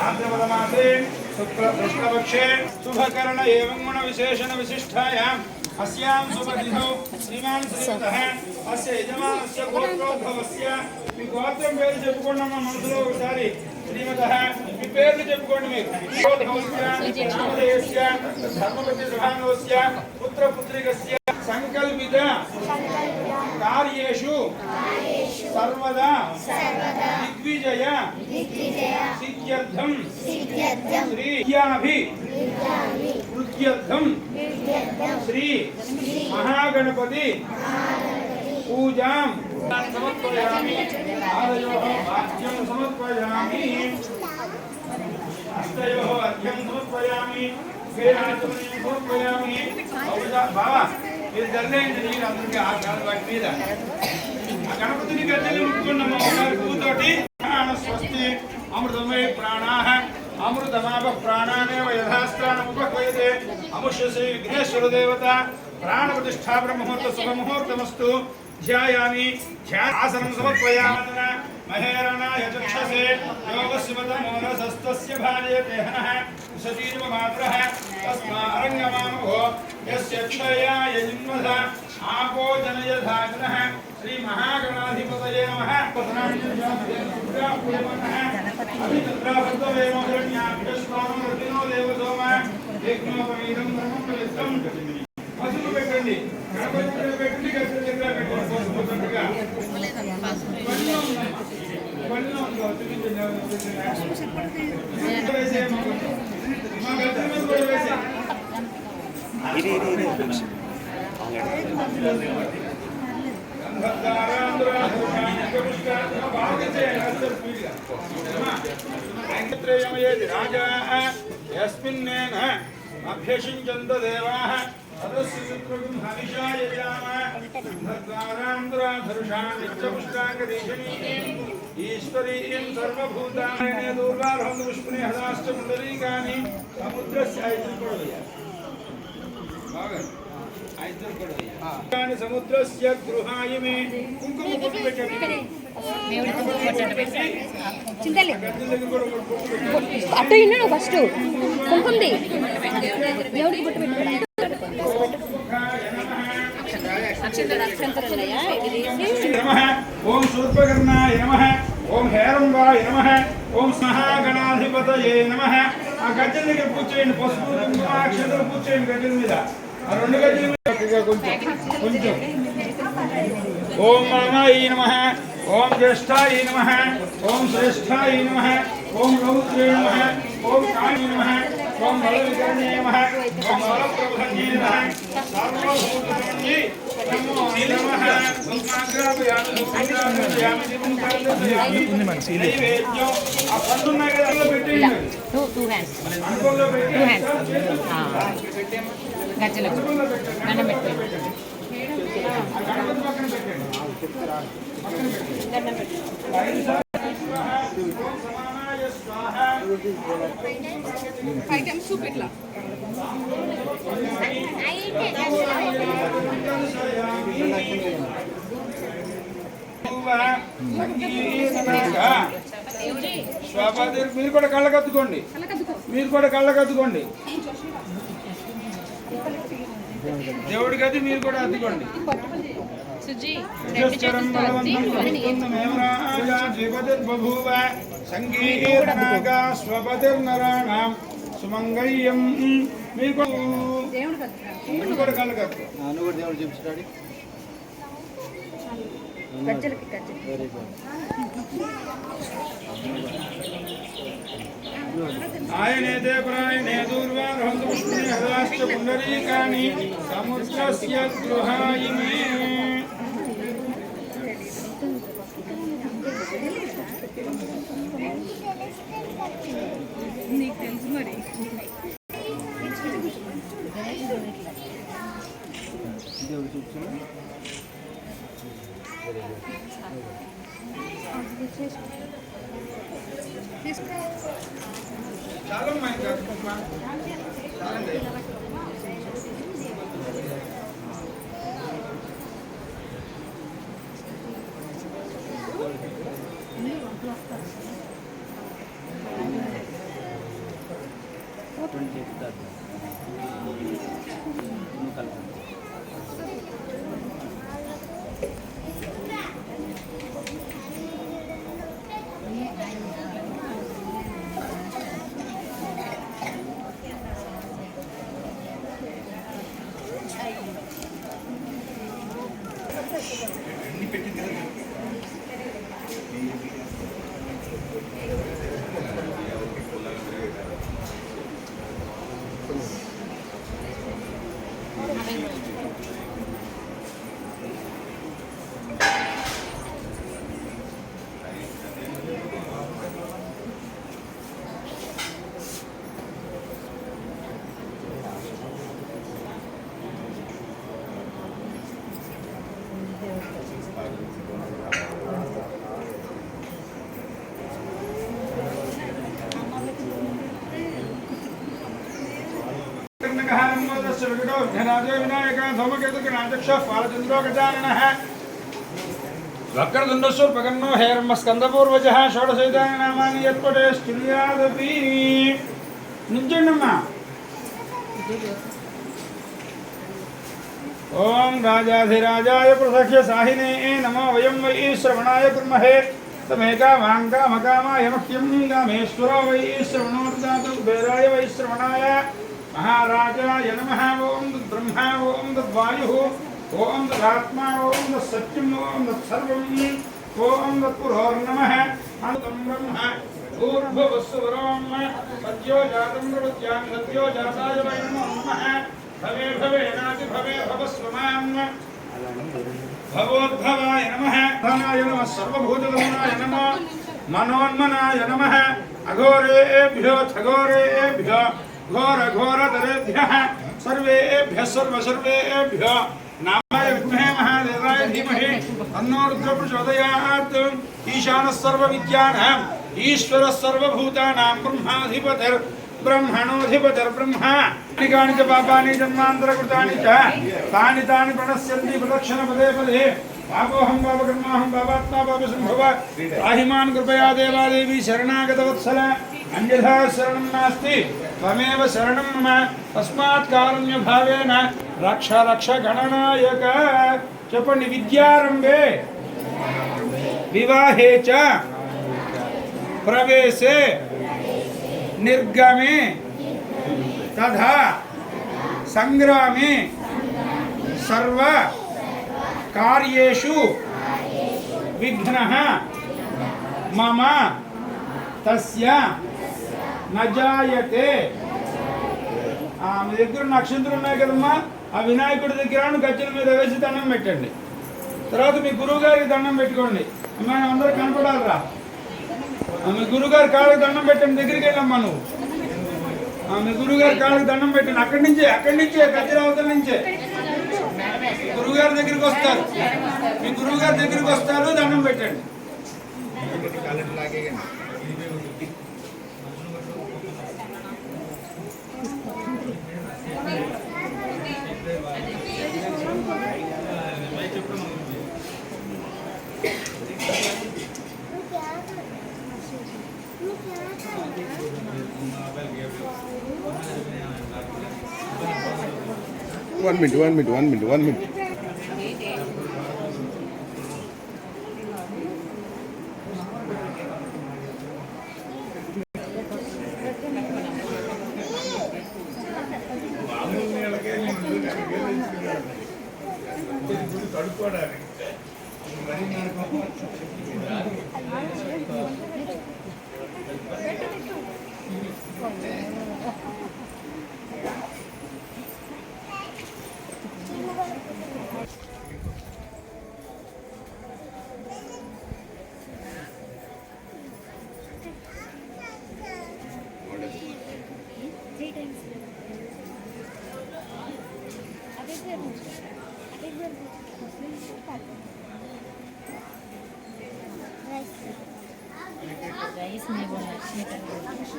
भाद्रपदमासे शुक्लपक्षे शुभकर्ण एवं गुण विशेषण विशिष्टायाम् अस्यां शुभतिथौ श्रीमान् श्रीमतः अस्य यजमानस्य गोत्रोद्भवस्य మీ గోత్రం పేరు చెప్పుకోండి అమ్మ మనసులో ఒకసారి శ్రీమతః మీ పేర్లు చెప్పుకోండి మీరు నామధేయస్య ధర్మపతి సభాంగస్య పుత్రపుత్రికస్య సంకల్పిత కార్యేషు సర్వదా దిగ్విజయ సిద్ధ్యర్థం శ్రీయాభి వృద్ధ్యర్థం శ్రీ మహాగణపతి పూజాం సమర్పయామి ఆదయోః వాక్యం సమర్పయామి అష్టయోః అర్ఘ్యం సమర్పయామి వేదాంతమయం సమర్పయామి బాబా మీరు దండేయండి నీళ్ళు అందరికీ ఆ కాదు వాటి మీద ఆ గణపతిని గద్దెలు ముట్టుకున్నాము ఒకసారి పూతోటి స్వస్తి అమృతమయ ప్రాణాః అమృతమాప ప్రాణానేవ యథాస్థానముపక్వయతే అముష్యసే విఘ్నేశ్వర దేవత ప్రాణప్రతిష్ఠాపన ముహూర్త శుభముహూర్తమస్తు ధ్యాయామి ధ్యాసనం సమర్పయామన మహేరణాయ చక్షసే యోగస్మతమోనసస్తస్య భార్యతే హనః సతీర్వ మాత్రః తస్మారంగమామో యస్య క్షయాయ జిన్వద ఆపో జనయధాగ్నః శ్రీ మహాగణాధిపతయే నమః పతనాంజలిపురాపురమనః అభితత్రాభద్రవేమోహిరణ్యాభ్యస్వామో రతినో దేవసోమ ఏక్నోపమీదం బ్రహ్మం పవిత్రం పసుపు పెట్టండి గణపతి పెట్టండి గద్దె దగ్గర రాజా యస్మిన్నేన అభ్యషించంత దేవాః అదస్సుత్రగుం హవిషాయజామ భద్రారాంధ్రాధరుషాం నిత్యపుష్టాంగదీశనీం ఈశ్వరీం సర్వభూతానే దూర్వార్హం పుష్పనే హదాశ్చ పుండరీకాని సముద్రస్య ఐదుర్కొడవయ్య బాగా ఐదుర్కొడవయ్య కాని సముద్రస్య గృహాయమే కుంకుమ పొట్టు పెట్టండి అటు ఇన్నాడు ఫస్ట్ కుంకుంది దేవుడికి బొట్టు పెట్టుకోండి ఓం శూర్పకర్ణాయ నమః ఓం హేరంబాయ నమః ఓం మహాగణాధిపతయే నమః ఆ గజ్జల దగ్గర కూర్చోండి పసుపు అక్షతలు కూర్చోండి గజ్జల మీద ఆ రెండు గజ్జల మీద కొంచెం ఓం మామాయ నమః ఓం జ్యేష్ఠాయ నమః ఓం శ్రేష్ఠాయ నమః ఓం రౌద్రే నమః ఓం కాళీ నమః ఓం బలవికరణ్యే నమః ఓం బలప్రభన్యే నమః సర్వభూతమన్యే నమో నమః సంగ్రాపయామి నైవేద్యం ఆ పండున్న గదిలో పెట్టేయండి టూ హ్యాండ్స్ గజ్జలకు దండం పెట్టండి గణపతి పక్కన పెట్టండి దండం పెట్టండి ఐటమ్స్ చూపెట్లా మీరు కూడా కళ్ళకద్దుకోండి మీరు కూడా కళ్ళకద్దుకోండి దేవుడి గది మీరు కూడా అద్దుకోండి బభూవ సంగీర్నాగా స్వపతిర్నరాణాం సుమంగళ్యం మీరు కూడా కళ్ళకద్దు దేవుడు చూపిస్తాడు ఆయనేతే ప్రాయణే దూర్వార్హం పుష్పనే హదాశ్చ పుండరీకాని సముద్రస్య గృహాయిమే నీకు తెలుసు మరి దేవుడు చూపిస్తాడు చాలా 20 చెప్తారు నువ్వు కలపండి. वक्रतुण्डस्वल्पकर्णो हेरम्बस्कन्दपूर्वजः षोडशैतानि नामानि यत्पटे स्तुल्यादपि निजन्मा ओम राजाधिराजाय प्रसख्य साहिने नमो वयं वै श्रवणाय कुर्महे तमेका वाङ्कामकामाय मह्यं कामेश्वरो वै श्रवणो ददातु कुबेराय वै श्रवणाय महाराजाय नमः ओम ब्रह्मा ओम वायुः ओम तदात्मा ओम तत्सत्यम् ओम तत्सर्वम् ओम तत्पुरोर्नमः अनन्तं ब्रह्म भूर्भुवस्सुवरों सद्यो जातं प्रपद्यां सद्यो जाताय वै नमो नमः भवे भवेनाति भवे भवस्वमान् भवोद्भवाय नमः धनाय नमः सर्वभूतगमनाय नमः मनोन्मनाय नमः अघोरेभ्यो थघोरेभ्यो घोरघोरतरेभ्यः सर्वेभ्यः सर्वेभ्यो नामाय विद्महे महादेवाय धीमहि तन्नो रुद्रः प्रचोदयात् ईशानः सर्वविद्यानाम् ईश्वरः सर्वभूतानां ब्रह्माधिपतिर्ब्रह्मा निकानि च पापानि जन्मान्तरकृतानि च तानि तानि प्रणश्यन्ति प्रदक्षिण पदे पदे पापोऽहं पापकर्माहं पापात्मा पापसम्भव पाहिमान् कृपया देवादेवी शरणागतवत्सल अन्यथा शरणं नास्ति त्वमेव शरणं मम तस्मात् कारुण्यभावेन रक्ष रक्ष गणनायक చెప్పండి విద్యారంభే వివాహే చ ప్రవేశే నిర్గమే తథా సంగ్రామే సర్వ కార్యేషు విఘ్నః మమ తస్య నజాయతే మీ దగ్గర నక్షత్రాలు ఉన్నాయి కదమ్మా ఆ వినాయకుడి దగ్గర గజ్జల మీద వేసి దండం పెట్టండి తర్వాత మీ గురువు గారికి దండం పెట్టుకోండి అమ్మాయి అందరూ కనపడాలరా మీ గురువుగారి కాళ్ళకి దండం పెట్టండి దగ్గరికి వెళ్ళమ్మా నువ్వు మీ గురువుగారి కాళ్ళకి దండం పెట్టండి అక్కడి నుంచే గజ్జల అవతల నుంచే గురువుగారి దగ్గరికి వస్తారు మీ గురువుగారి దగ్గరికి వస్తారు దండం పెట్టండి One minute. राइस नहीं बोला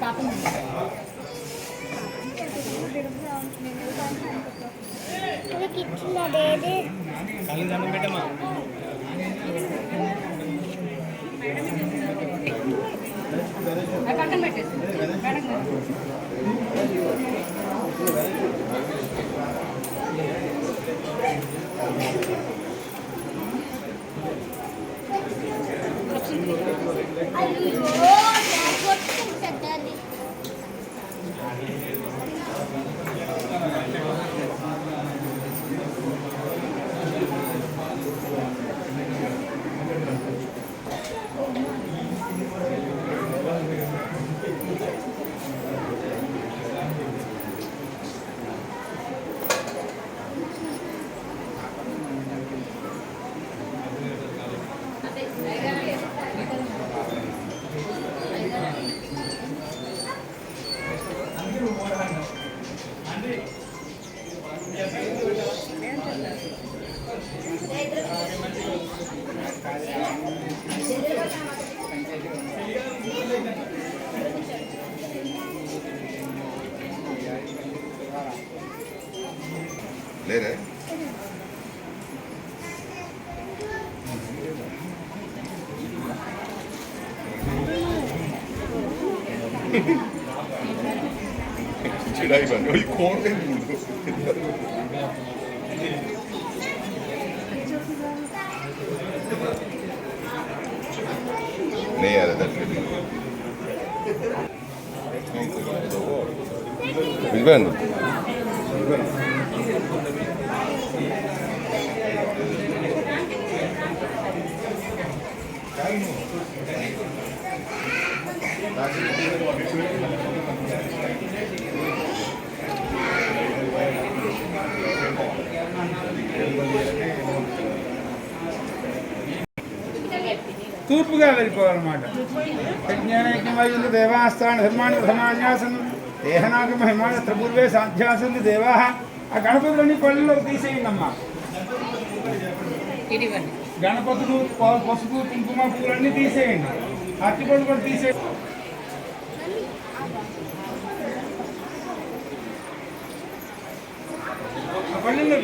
आप పక్కన పెట్టేసి లేరే चिड़ाई बन गई कौन है नहीं आ रहा था बिल्कुल తూర్పుగా వెళ్ళిపోవాలన్నమాట. యజ్ఞానయజ్ఞమయుందు దేవాస్థాన ధర్మాన్ని ధర్మాన్యాసం దేహనాగమ హిమానత్ర పూర్వే సాధ్యాసంది దేవా. ఆ గణపతులన్నీ పళ్ళలో తీసేయండి అమ్మా. గణపతులు పసుపు కుంకుమ పువ్వులన్నీ తీసేయండి. అరటిపళ్ళు కూడా తీసేయండి. పళ్ళల్లో